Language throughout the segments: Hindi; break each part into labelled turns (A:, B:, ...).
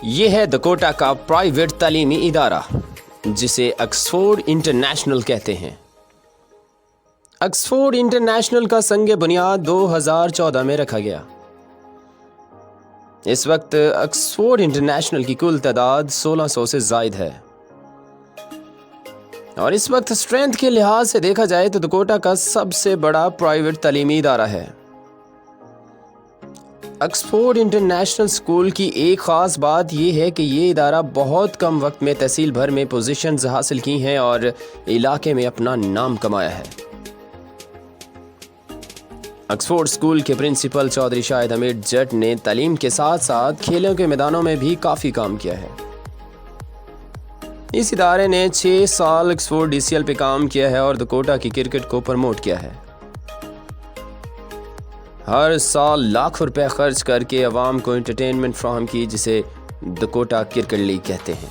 A: ये है दकोटा का प्राइवेट तालीमी इदारा जिसे ऑक्सफोर्ड इंटरनेशनल कहते हैं। ऑक्सफोर्ड इंटरनेशनल का संग बुनियाद 2014 में रखा गया। इस वक्त ऑक्सफोर्ड इंटरनेशनल की कुल तादाद 1600 से जायद है और इस वक्त स्ट्रेंथ के लिहाज से देखा जाए तो दकोटा का सबसे बड़ा प्राइवेट तालीमी इदारा है। ऑक्सफोर्ड इंटरनेशनल स्कूल की एक ख़ास बात यह है कि ये इदारा बहुत कम वक्त में तहसील भर में पोजीशंस हासिल की हैं और इलाके में अपना नाम कमाया है। ऑक्सफोर्ड स्कूल के प्रिंसिपल चौधरी शाहिद हमीद जट ने तालीम के साथ साथ खेलों के मैदानों में भी काफ़ी काम किया है। इस इदारे ने 6 साल ऑक्सफोर्ड DCL पे काम किया है और दकोटा की क्रिकेट को प्रमोट किया है। हर साल लाखों रुपए खर्च करके अवाम को एंटरटेनमेंट फ्राहम की, जिसे दकोटा क्रिकेट लीग कहते हैं।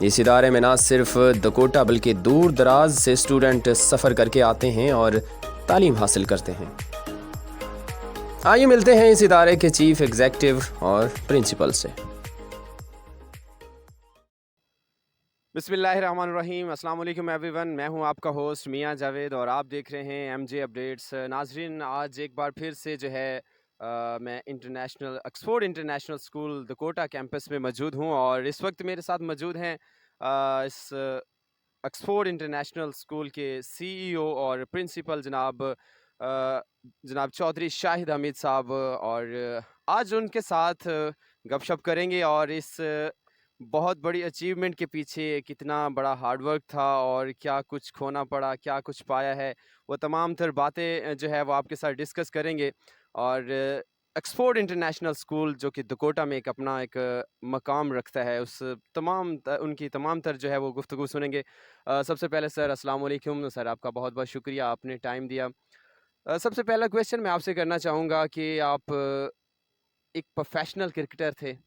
A: इस इदारे में ना सिर्फ दकोटा बल्कि दूर दराज से स्टूडेंट सफ़र करके आते हैं और तालीम हासिल करते हैं। आइए मिलते हैं इस इदारे के चीफ एग्जीक्यूटिव और प्रिंसिपल से।
B: बिस्मिल्लाहिर्रहमानिर्रहीम, अस्सलाम वालेकुम एवरीवन। मैं हूं आपका होस्ट मियां जावेद और आप देख रहे हैं MJ अपडेट्स। नाजरीन, आज एक बार फिर से जो है मैं ऑक्सफोर्ड इंटरनेशनल स्कूल दकोटा कैंपस में मौजूद हूं और इस वक्त मेरे साथ मौजूद हैं इस ऑक्सफोर्ड इंटरनेशनल स्कूल के CEO और प्रिंसिपल जनाब चौधरी शाहिद हमीद साहब, और आज उनके साथ गपशप करेंगे और इस बहुत बड़ी अचीवमेंट के पीछे कितना बड़ा हार्डवर्क था और क्या कुछ खोना पड़ा, क्या कुछ पाया है, वो तमाम तर बातें जो है वो आपके साथ डिस्कस करेंगे। और ऑक्सफोर्ड इंटरनेशनल स्कूल जो कि दकोटा में अपना एक मकाम रखता है, उस उनकी तमाम तर जो है वो गुफ्तगू सुनेंगे। सबसे पहले सर अस्सलाम वालेकुम। सर, आपका बहुत बहुत शुक्रिया, आपने टाइम दिया। सबसे पहला क्वेश्चन मैं आपसे करना चाहूँगा कि आप एक प्रोफेशनल क्रिकेटर थे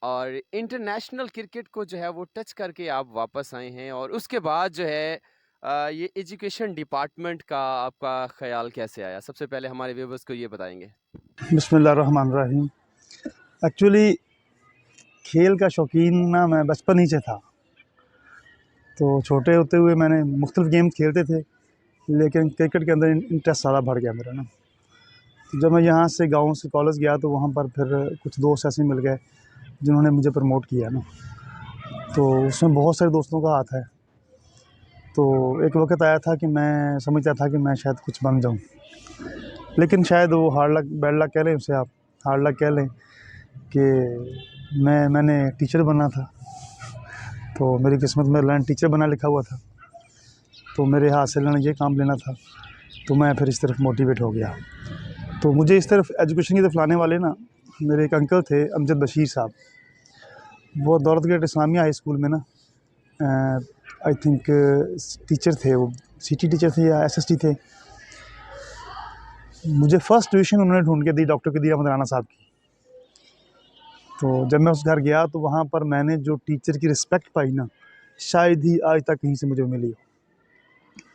B: और इंटरनेशनल क्रिकेट को जो है वो टच करके आप वापस आए हैं, और उसके बाद जो है ये एजुकेशन डिपार्टमेंट का आपका ख्याल कैसे आया? सबसे पहले हमारे व्यूवर्स को ये बताएंगे।
C: बिस्मिल्लाहिर्रहमानिर्रहीम। एक्चुअली खेल का शौकीन ना मैं बचपन ही से था। तो छोटे होते हुए मैंने मुख्तलिफ गेम खेलते थे, लेकिन क्रिकेट के अंदर इंटरेस्ट सारा बढ़ गया मेरा ना। तो जब मैं यहाँ से गांव से कॉलेज गया तो वहाँ पर फिर कुछ दोस्त ऐसे मिल गए जिन्होंने मुझे प्रमोट किया ना। तो उसमें बहुत सारे दोस्तों का हाथ है। तो एक वक्त आया था कि मैं समझता था कि मैं शायद कुछ बन जाऊँ, लेकिन शायद वो हार्ड लक बैड लक कह लें उसे, आप हार्ड लक कह लें कि मैंने टीचर बनना था। तो मेरी किस्मत में लर्न टीचर बना लिखा हुआ था, तो मेरे हाथ से लर्न ये काम लेना था। तो मैं फिर इस तरफ मोटिवेट हो गया। तो मुझे इस तरफ एजुकेशन की तरफ लाने वाले ना मेरे एक अंकल थे, अमजद बशीर साहब। वो दौलतगढ़ इस्लामिया हाई स्कूल में ना आई थिंक टीचर थे, वो CT टीचर थे या SST थे। मुझे फर्स्ट डिवीज़न उन्होंने ढूंढ के दी डॉक्टर कदीर अहमद राना साहब की। तो जब मैं उस घर गया तो वहाँ पर मैंने जो टीचर की रिस्पेक्ट पाई ना, शायद ही आज तक कहीं से मुझे मिली हो।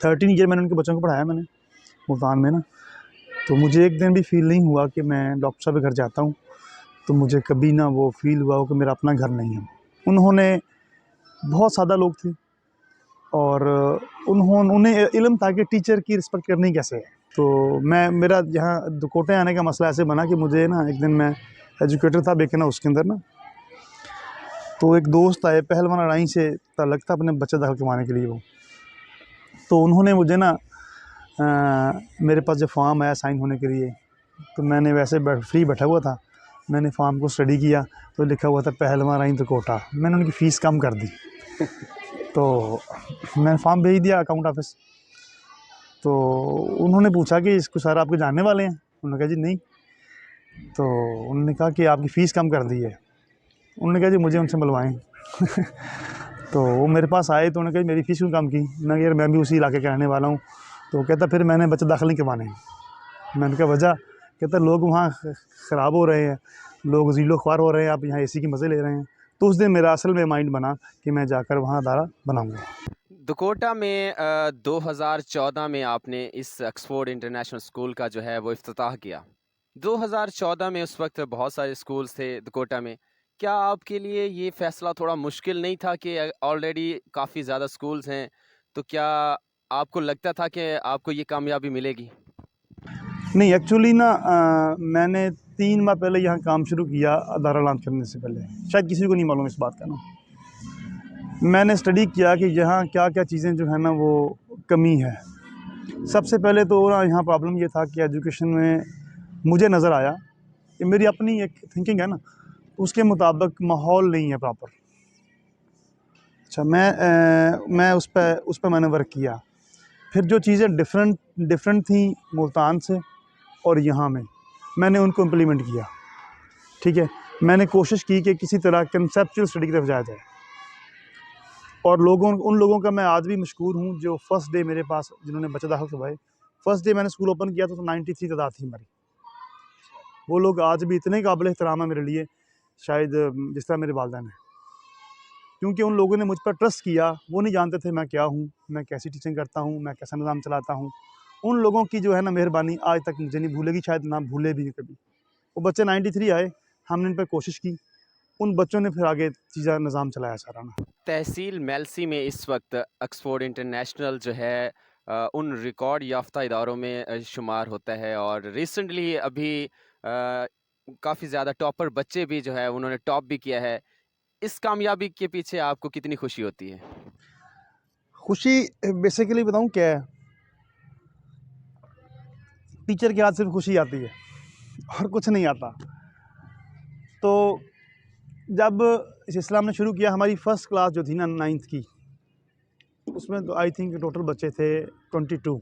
C: 13 ईयर मैंने उनके बच्चों को पढ़ाया मैंने मुल्तान में ना। तो मुझे एक दिन भी फील नहीं हुआ कि मैं डॉक्टर साहब के घर जाता हूँ तो मुझे कभी ना वो फील हुआ हो कि मेरा अपना घर नहीं है। उन्होंने बहुत सादा लोग थे और उन्हें इल्म था कि टीचर की रिस्पेक्ट करनी कैसे है। तो मेरा यहाँ दकोटे आने का मसला ऐसे बना कि मुझे ना एक दिन मैं एजुकेटर था बेके ना उसके अंदर ना, तो एक दोस्त आए पहलवान लड़ाई से ताल्लुक़ था अपने बच्चे दाखिल करवाने के लिए वो। तो उन्होंने मुझे ना मेरे पास जब फॉर्म आया साइन होने के लिए, तो मैंने वैसे फ्री बैठा हुआ था, मैंने फॉर्म को स्टडी किया तो लिखा हुआ था पहलवान लड़ाई दकोटा। मैंने उनकी फ़ीस कम कर दी। तो मैंने फॉर्म भेज दिया अकाउंट ऑफिस। तो उन्होंने पूछा कि इसको सर आपके जानने वाले हैं? उन्होंने कहा जी नहीं। तो उन्होंने कहा कि आपकी फ़ीस कम कर दी है। उन्होंने कहा जी मुझे उनसे मिलवाएं। तो वो मेरे पास आए तो उन्होंने कहा मेरी फ़ीस क्यों कम की? मैं कहा यार मैं भी उसी इलाके का रहने वाला हूँ। तो कहता फिर मैंने बच्चे दाखिल नहीं करवाने। मैंने कहा वजह? कहता लोग वहाँ ख़राब हो रहे हैं, लोग ज़ीलो ख्वार हो रहे हैं, आप यहाँ AC के मज़े ले रहे हैं। तो उस दिन मेरा असल में माइंड बना कि मैं जाकर वहाँ अदारा बनाऊँगा।
B: दकोटा में 2014 में आपने इस ऑक्सफोर्ड इंटरनेशनल स्कूल का जो है वो इफ्तिताह किया। 2014 में उस वक्त बहुत सारे स्कूल्स थे दकोटा में। क्या आपके लिए ये फैसला थोड़ा मुश्किल नहीं था कि ऑलरेडी काफ़ी ज़्यादा स्कूल्स हैं, तो क्या आपको लगता था कि आपको ये कामयाबी मिलेगी?
C: नहीं, एक्चुअली ना मैंने 3 माह पहले यहाँ काम शुरू किया अदारा लॉन्च करने से पहले। शायद किसी को नहीं मालूम इस बात का ना। मैंने स्टडी किया कि यहाँ क्या-क्या चीज़ें जो है ना वो कमी है। सबसे पहले तो ना यहाँ प्रॉब्लम ये था कि एजुकेशन में मुझे नज़र आया कि मेरी अपनी एक थिंकिंग है ना, उसके मुताबिक माहौल नहीं है प्रॉपर। अच्छा, मैं उस पे मैंने वर्क किया। फिर जो चीज़ें डिफरेंट थी मुल्तान से और यहाँ में, मैंने उनको इम्प्लीमेंट किया। ठीक है, मैंने कोशिश की कि किसी तरह कंसेप्चुअल स्टडी की तरफ जाया जाए। और उन लोगों का मैं आज भी मशकूर हूँ जो फर्स्ट डे मेरे पास जिन्होंने बच्चे दाखिल करवाए। फर्स्ट डे मैंने स्कूल ओपन किया तो 93 तादाद थी हमारी। वो लोग आज भी इतने काबिल एहतराम है मेरे लिए, शायद जिस तरह मेरे वालिदैन हैं, क्योंकि उन लोगों ने मुझ पर ट्रस्ट किया। वो नहीं जानते थे मैं क्या हूँ, मैं कैसी टीचिंग करता हूँ, मैं कैसा निज़ाम चलाता हूँ। उन लोगों की जो है ना मेहरबानी आज तक मुझे नहीं भूलेगी, शायद ना भूले भी कभी। वो बच्चे 93 आए, हमने इन पर कोशिश की, उन बच्चों ने फिर आगे चीज़ा निज़ाम चलाया सारा ना।
B: तहसील मेल्सी में इस वक्त ऑक्सफोर्ड इंटरनेशनल जो है उन रिकॉर्ड याफ्ता इदारों में शुमार होता है, और रिसेंटली अभी काफ़ी ज़्यादा टॉपर बच्चे भी जो है उन्होंने टॉप भी किया है। इस कामयाबी के पीछे आपको कितनी खुशी होती है?
C: खुशी बेसिकली बताऊँ क्या है, टीचर के हाथ सिर्फ खुशी आती है और कुछ नहीं आता। तो जब इस सिलसिला हमने शुरू किया, हमारी फ़र्स्ट क्लास जो थी ना 9th की, उसमें तो आई थिंक टोटल बच्चे थे 22,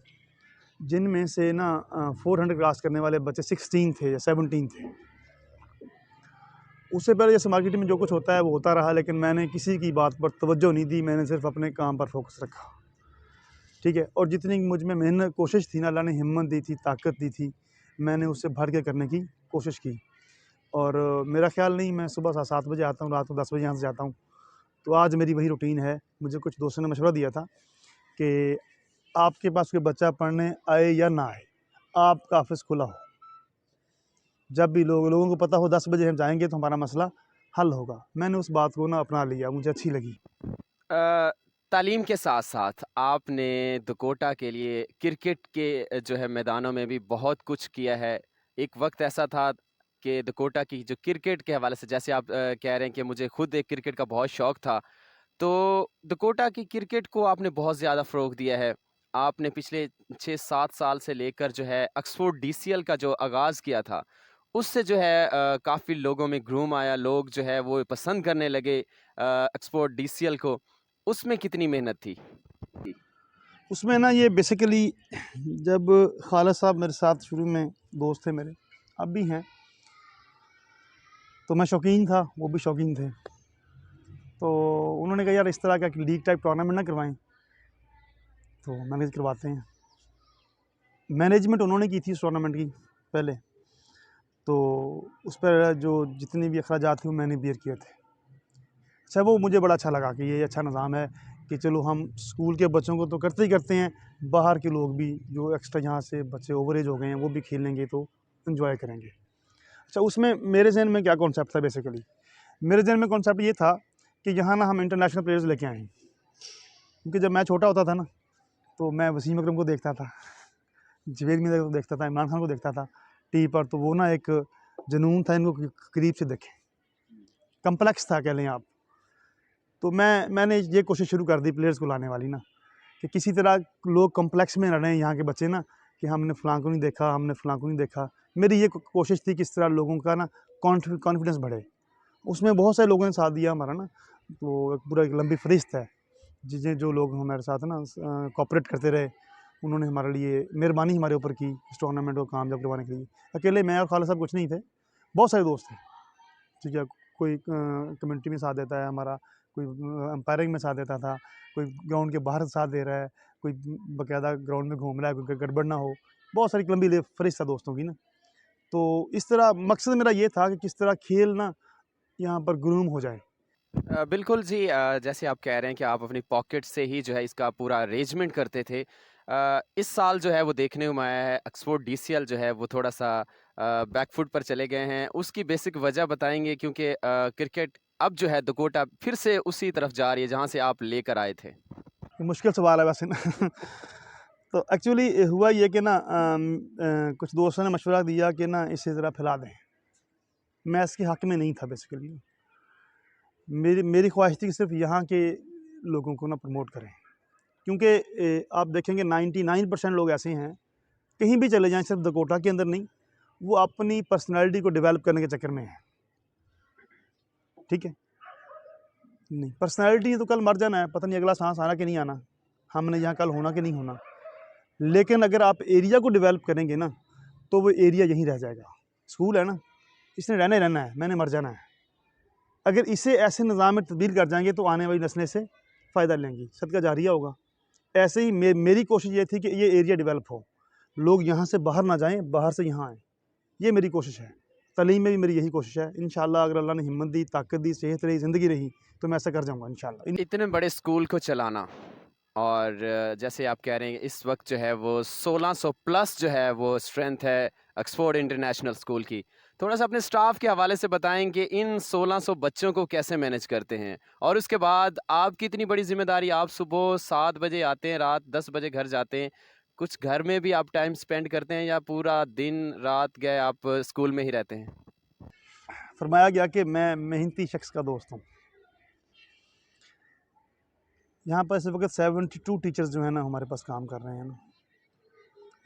C: जिनमें से ना 400 क्रॉस करने वाले बच्चे 16 थे या 17 थे। उससे पहले जैसे मार्केटिंग में जो कुछ होता है वो होता रहा, लेकिन मैंने किसी की बात पर तवज्जो नहीं दी, मैंने सिर्फ अपने काम पर फोकस रखा। ठीक है, और जितनी मुझ में मेहनत कोशिश थी ना, अल्लाह ने हिम्मत दी थी, ताकत दी थी, मैंने उससे भर के करने की कोशिश की। और मेरा ख्याल नहीं, मैं सुबह 7 बजे आता हूँ, रात को 10 बजे यहाँ से जाता हूँ। तो आज मेरी वही रूटीन है। मुझे कुछ दोस्तों ने मशवरा दिया था कि आपके पास कोई बच्चा पढ़ने आए या ना आए, आपका ऑफिस खुला हो। जब भी लोगों को पता हो 10 बजे हम जाएंगे तो हमारा मसला हल होगा। मैंने उस बात को ना अपना लिया, मुझे अच्छी लगी।
B: अ, तालीम के साथ-साथ आपने दकोटा के लिए क्रिकेट के जो है मैदानों में भी बहुत कुछ किया है। एक वक़्त ऐसा था कि दकोटा की जो क्रिकेट के हवाले से, जैसे आप कह रहे हैं कि मुझे खुद एक क्रिकेट का बहुत शौक था, तो दकोटा की क्रिकेट को आपने बहुत ज़्यादा फ़रोग़ दिया है। आपने पिछले 6-7 साल से लेकर जो है ऑक्सफोर्ड डीसीएल का जो आगाज़ किया था, उससे जो है काफ़ी लोगों में ग्रूम आया, लोग जो है वो पसंद करने लगे ऑक्सफोर्ड डीसीएल को। उसमें कितनी मेहनत थी?
C: उसमें ना ये बेसिकली जब खालिद साहब मेरे साथ शुरू में दोस्त थे मेरे, अब भी हैं, तो मैं शौकीन था, वो भी शौकीन थे। तो उन्होंने कहा यार इस तरह का लीग टाइप टूर्नामेंट ना करवाएं, तो मैंने कहा करवाते हैं। मैनेजमेंट उन्होंने की थी उस टूर्नामेंट की पहले, तो उस पर जो जितने भी अखराजात थे वो मैंने बियर किए थे। अच्छा, वो मुझे बड़ा अच्छा लगा कि ये अच्छा निज़ाम है कि चलो हम स्कूल के बच्चों को तो करते ही करते हैं, बाहर के लोग भी जो एक्स्ट्रा यहाँ से बच्चे ओवर एज हो गए हैं वो भी खेलेंगे तो इन्जॉय करेंगे। अच्छा, उसमें मेरे ज़हन में क्या कॉन्सेप्ट था, बेसिकली मेरे ज़हन में कॉन्सेप्ट ये था कि यहाँ ना हम इंटरनेशनल प्लेयर्स लेके आएँ। क्योंकि जब मैं छोटा होता था ना, तो मैं वसीम अकरम को देखता था, जवेद मिर्ज़ा को देखता था, इमरान खान को देखता था टीवी पर, तो वो ना एक जुनून था इनको करीब से देखें, कम्प्लेक्स था कह लें आप। तो मैंने ये कोशिश शुरू कर दी प्लेयर्स को लाने वाली ना, कि किसी तरह लोग कॉम्प्लेक्स में रह यहाँ के बच्चे ना, कि हमने फ़लाँ को नहीं देखा, हमने फ़लाँ को नहीं देखा। मेरी ये कोशिश थी किस तरह लोगों का ना कॉन्फिडेंस बढ़े। उसमें बहुत सारे लोगों ने साथ दिया हमारा ना, तो एक पूरा एक लंबी फ़हरिस्त है जो लोग हमारे साथ ना कोऑपरेट करते रहे। उन्होंने हमारे लिए मेहरबानी हमारे ऊपर की इस टूर्नामेंट को कामयाब करवाने के लिए। अकेले मैं और खालिद साहब कुछ नहीं थे, बहुत सारे दोस्त थे। ठीक है, कोई कम्युनिटी में साथ देता है हमारा, कोई अंपायरिंग में साथ देता था, कोई ग्राउंड के बाहर साथ दे रहा है, कोई बाकायदा ग्राउंड में घूम रहा है, कोई गड़बड़ ना हो। बहुत सारी लंबी फ़हरिस्त था दोस्तों की ना। तो इस तरह मकसद मेरा ये था कि किस तरह खेल ना यहाँ पर ग्रूम हो जाए।
B: बिल्कुल जी, जैसे आप कह रहे हैं कि आप अपनी पॉकेट से ही जो है इसका पूरा अरेंजमेंट करते थे। इस साल जो है वो देखने में आया है ऑक्सफोर्ड डीसीएल जो है वो थोड़ा-सा बैक फुट पर चले गए हैं, उसकी बेसिक वजह बताएंगे? क्योंकि क्रिकेट अब जो है दकोटा फिर से उसी तरफ जा रही है जहाँ से आप लेकर आए थे।
C: ये मुश्किल सवाल है वैसे ना तो एक्चुअली हुआ ये कि ना कुछ दोस्तों ने मशवरा दिया कि ना इसे ज़रा फैला दें। मैं इसके हक़ में नहीं था बेसिकली। मेरी मेरी ख्वाहिश थी कि सिर्फ यहाँ के लोगों को ना प्रमोट करें, क्योंकि आप देखेंगे 99% लोग ऐसे हैं, कहीं भी चले जाएं, सिर्फ दकोटा के अंदर नहीं, वो अपनी पर्सनैलिटी को डेवलप करने के चक्कर में हैं। ठीक है, नहीं पर्सनैलिटी तो कल मर जाना है, पता नहीं अगला सांस आना कि नहीं आना, हमने यहाँ कल होना कि नहीं होना। लेकिन अगर आप एरिया को डेवलप करेंगे ना तो वो एरिया यहीं रह जाएगा। स्कूल है ना, इसने रहना है, मैंने मर जाना है। अगर इसे ऐसे निज़ाम में तब्दील कर जाएंगे तो आने वाली नस्लें से फ़ायदा लेंगी, सदका जारिया होगा। ऐसे ही मेरी कोशिश ये थी कि ये एरिया डेवलप हो, लोग यहाँ से बाहर ना जाएं, बाहर से यहाँ आएँ। ये मेरी कोशिश है। तालीम में भी मेरी यही कोशिश है। इंशाअल्लाह अगर अल्लाह ने हिम्मत दी, ताकत दी, सेहत रही, ज़िंदगी रही तो मैं ऐसा कर जाऊँगा इंशाअल्लाह।
B: इतने बड़े स्कूल को चलाना और जैसे आप कह रहे हैं इस वक्त जो है वो 1600 प्लस जो है वो स्ट्रेंथ है ऑक्सफोर्ड इंटरनेशनल स्कूल की। थोड़ा सा अपने स्टाफ के हवाले से बताएं कि इन 1600 बच्चों को कैसे मैनेज करते हैं, और उसके बाद आपकी इतनी बड़ी जिम्मेदारी, आप सुबह 7 बजे आते हैं, रात 10 बजे घर जाते हैं, कुछ घर में भी आप टाइम स्पेंड करते हैं या पूरा दिन रात गए आप स्कूल में ही रहते हैं?
C: फरमाया गया कि मैं मेहनती शख्स का दोस्त हूँ। यहाँ पर इस वक्त 72 टीचर्स जो हैं ना हमारे पास काम कर रहे हैं ना,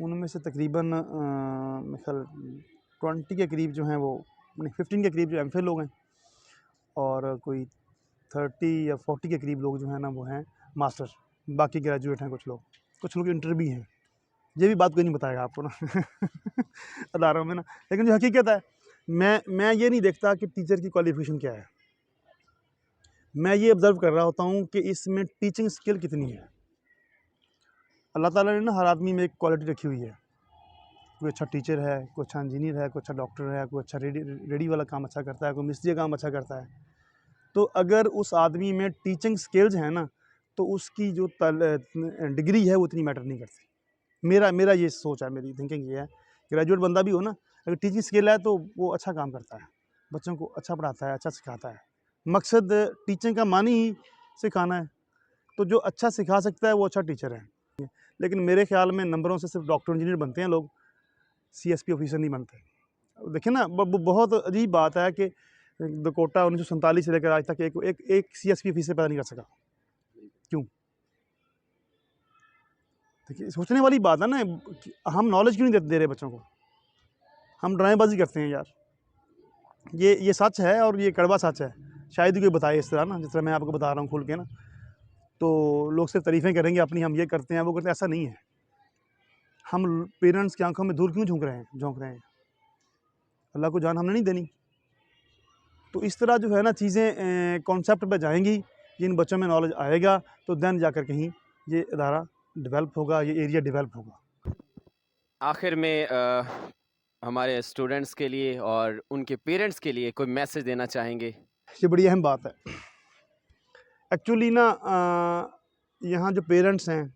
C: उनमें से तकरीबन मेरे ख्याल 20 के करीब जो हैं वो, 15 के करीब जो एमफिल लोग हैं, और कोई 30 या 40 के करीब लोग जो हैं ना वो हैं मास्टर, बाकी ग्रेजुएट हैं, कुछ लोग इंटर भी हैं। ये भी बात कोई नहीं बताएगा आपको ना अदारों में ना। लेकिन जो हकीकत है, मैं ये नहीं देखता कि टीचर की क्वालिफिकेशन क्या है, मैं ये ऑब्ज़र्व कर रहा होता हूँ कि इसमें टीचिंग स्किल कितनी है। अल्लाह ताला ने ना हर आदमी में एक क्वालिटी रखी हुई है। कोई अच्छा टीचर है, कोई अच्छा इंजीनियर है, कोई अच्छा डॉक्टर है, कोई अच्छा रेडी वाला काम अच्छा करता है, कोई मिस्त्री का काम अच्छा करता है। तो अगर उस आदमी में टीचिंग स्किल्स हैं ना तो उसकी जो डिग्री है वो इतनी मैटर नहीं करती। मेरा ये सोच है, मेरी थिंकिंग ये है। ग्रेजुएट बंदा भी हो ना, अगर टीचिंग स्किल है तो वो अच्छा काम करता है, बच्चों को अच्छा पढ़ाता है, अच्छा सिखाता है। मकसद टीचिंग का मानी ही सिखाना है, तो जो अच्छा सिखा सकता है वो अच्छा टीचर है। लेकिन मेरे ख्याल में नंबरों से सिर्फ डॉक्टर इंजीनियर बनते हैं लोग, CSP ऑफिसर नहीं बनते। देखिए ना, बहुत अजीब बात है कि दकोटा 1947 से लेकर आज तक एक CSP ऑफिसर पैदा नहीं कर सका। क्यों? देखिए सोचने वाली बात है ना, हम नॉलेज क्यों नहीं दे रहे बच्चों को, हम ड्रामेबाजी करते हैं यार। ये सच है और ये कड़वा सच है, शायद ही कोई बताए इस तरह ना, जिस तरह मैं आपको बता रहा हूँ खुल के ना, तो लोग सिर्फ तारीफ़ें करेंगे अपनी, हम ये करते हैं वो करते हैं। ऐसा नहीं है। हम पेरेंट्स की आंखों में धूल क्यों झोंक रहे हैं? अल्लाह को जान हमने नहीं देनी। तो इस तरह जो है ना चीज़ें कॉन्सेप्ट पे जाएंगी, जिन बच्चों में नॉलेज आएगा तो देन जाकर कहीं ये इदारा डेवलप होगा, ये एरिया डेवलप होगा।
B: आखिर में हमारे स्टूडेंट्स के लिए और उनके पेरेंट्स के लिए कोई मैसेज देना चाहेंगे?
C: ये बड़ी अहम बात है। एक्चुअली ना यहाँ जो पेरेंट्स हैं,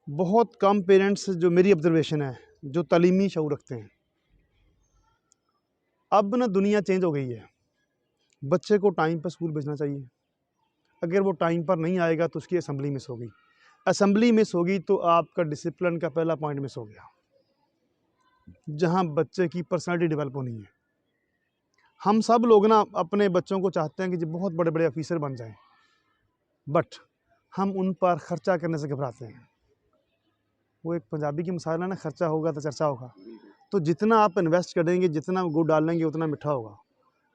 C: बहुत कम पेरेंट्स, जो मेरी ऑब्जर्वेशन है, जो तालीमी शऊर रखते हैं। अब ना दुनिया चेंज हो गई है, बच्चे को टाइम पर स्कूल भेजना चाहिए। अगर वो टाइम पर नहीं आएगा तो उसकी असेंबली मिस होगी, असेंबली मिस होगी तो आपका डिसिप्लिन का पहला पॉइंट मिस हो गया, जहाँ बच्चे की पर्सनालिटी डेवलप होनी है। हम सब लोग ना अपने बच्चों को चाहते हैं कि जो बहुत बड़े बड़े ऑफिसर बन जाएं, बट हम उन पर ख़र्चा करने से घबराते हैं। वो एक पंजाबी की मिसाल है ना, ख़र्चा होगा तो चर्चा होगा। तो जितना आप इन्वेस्ट करेंगे, जितना गुड़ डालेंगे उतना मीठा होगा।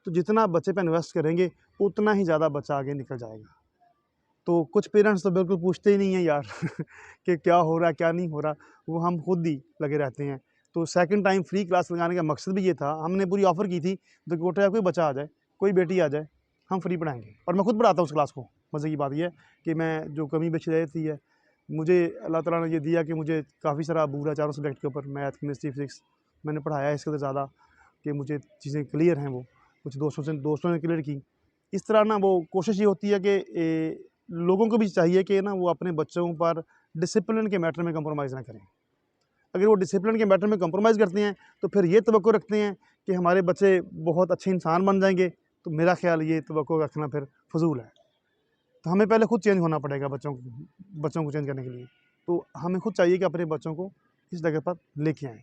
C: तो जितना आप बच्चे पे इन्वेस्ट करेंगे उतना ही ज़्यादा बच्चा आगे निकल जाएगा। तो कुछ पेरेंट्स तो बिल्कुल पूछते ही नहीं हैं यार कि क्या हो रहा है क्या नहीं हो रहा, वो हम खुद ही लगे रहते हैं। तो सेकंड टाइम फ्री क्लास लगाने का मकसद भी ये था, हमने पूरी ऑफ़र की थी, दकोटा या कोई बच्चा आ जाए, कोई बेटी आ जाए, हम फ्री पढ़ाएँगे। और मैं खुद पढ़ाता हूँ उस क्लास को। मज़े की बात ये है कि मैं जो कमी बची रहती है, मुझे अल्लाह ताला ने ये दिया कि मुझे काफ़ी सारा अबूर है चारों सब्जेक्ट के ऊपर, मैथ, केमिस्ट्री, फिज़िक्स। मैंने पढ़ाया है इससे तो ज़्यादा कि मुझे चीज़ें क्लियर हैं। वो कुछ दोस्तों ने क्लियर की। इस तरह ना वो कोशिश ये होती है कि लोगों को भी चाहिए कि ना वो अपने बच्चों पर डिसिप्लिन के मैटर में कंप्रोमाइज़ ना करें। अगर वो डिसिप्लिन के मैटर में कॉम्प्रोमाइज़ करते हैं तो फिर ये तवक्को रखते हैं कि हमारे बच्चे बहुत अच्छे इंसान बन जाएंगे, तो मेरा ख्याल ये तवक्को रखना फिर फजूल है। तो हमें पहले खुद चेंज होना पड़ेगा बच्चों को चेंज करने के लिए। तो हमें खुद चाहिए कि अपने बच्चों को इस जगह पर लेके आएँ।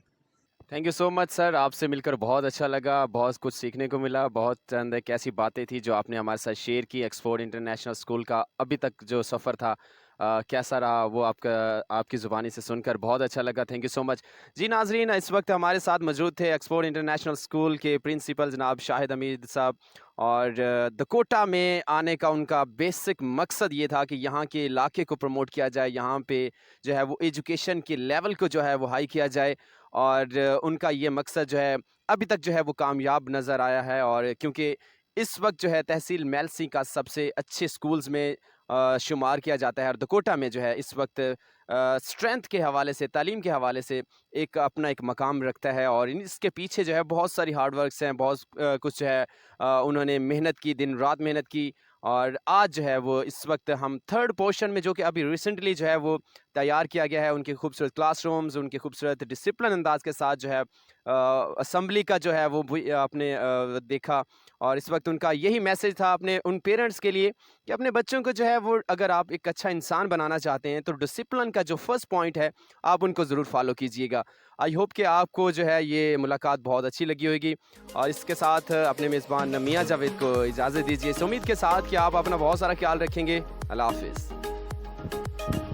B: Thank you so much sir, आपसे मिलकर बहुत अच्छा लगा, बहुत कुछ सीखने को मिला, बहुत चंद एक ऐसी बातें थी जो आपने हमारे साथ शेयर की। ऑक्सफोर्ड इंटरनेशनल स्कूल का अभी तक जो सफ़र था कैसा रहा वो आपकी ज़ुबानी से सुनकर बहुत अच्छा लगा। Thank you so much. जी नाजरीन, इस वक्त हमारे साथ मौजूद थे ऑक्सफोर्ड इंटरनेशनल स्कूल के प्रिंसिपल जनाब शाहिद हमीद साहब, और दकोटा में आने का उनका बेसिक मकसद ये था कि यहाँ के इलाके को प्रमोट किया जाए, यहाँ पे जो है वो एजुकेशन के लेवल को जो है वो हाई किया जाए, और उनका ये मकसद जो है अभी तक जो है वो कामयाब नज़र आया है। और क्योंकि इस वक्त जो है तहसील मेलसी का सबसे अच्छे स्कूल्स में शुमार किया जाता है, और दकोटा में जो है इस वक्त स्ट्रेंथ के हवाले से, तालीम के हवाले से एक अपना एक मकाम रखता है। और इसके पीछे जो है बहुत सारी हार्ड वर्क्स हैं, बहुत कुछ जो है उन्होंने मेहनत की, दिन रात मेहनत की, और आज जो है वो इस वक्त हम थर्ड पोर्शन में, जो कि अभी रिसेंटली जो है वो तैयार किया गया है, उनके खूबसूरत क्लासरूम्स, उनके खूबसूरत डिसिप्लिन अंदाज के साथ जो है असम्बली का जो है वो भी आपने देखा। और इस वक्त उनका यही मैसेज था अपने उन पेरेंट्स के लिए कि अपने बच्चों को जो है वो, अगर आप एक अच्छा इंसान बनाना चाहते हैं तो डिसिप्लिन का जो फर्स्ट पॉइंट है आप उनको ज़रूर फॉलो कीजिएगा। आई होप कि आपको जो है ये मुलाकात बहुत अच्छी लगी होगी, और इसके साथ अपने मेज़बान मियां जावेद को इजाज़त दीजिए, इस उम्मीद के साथ कि आप अपना बहुत सारा ख्याल रखेंगे। अल्लाह हाफिज़।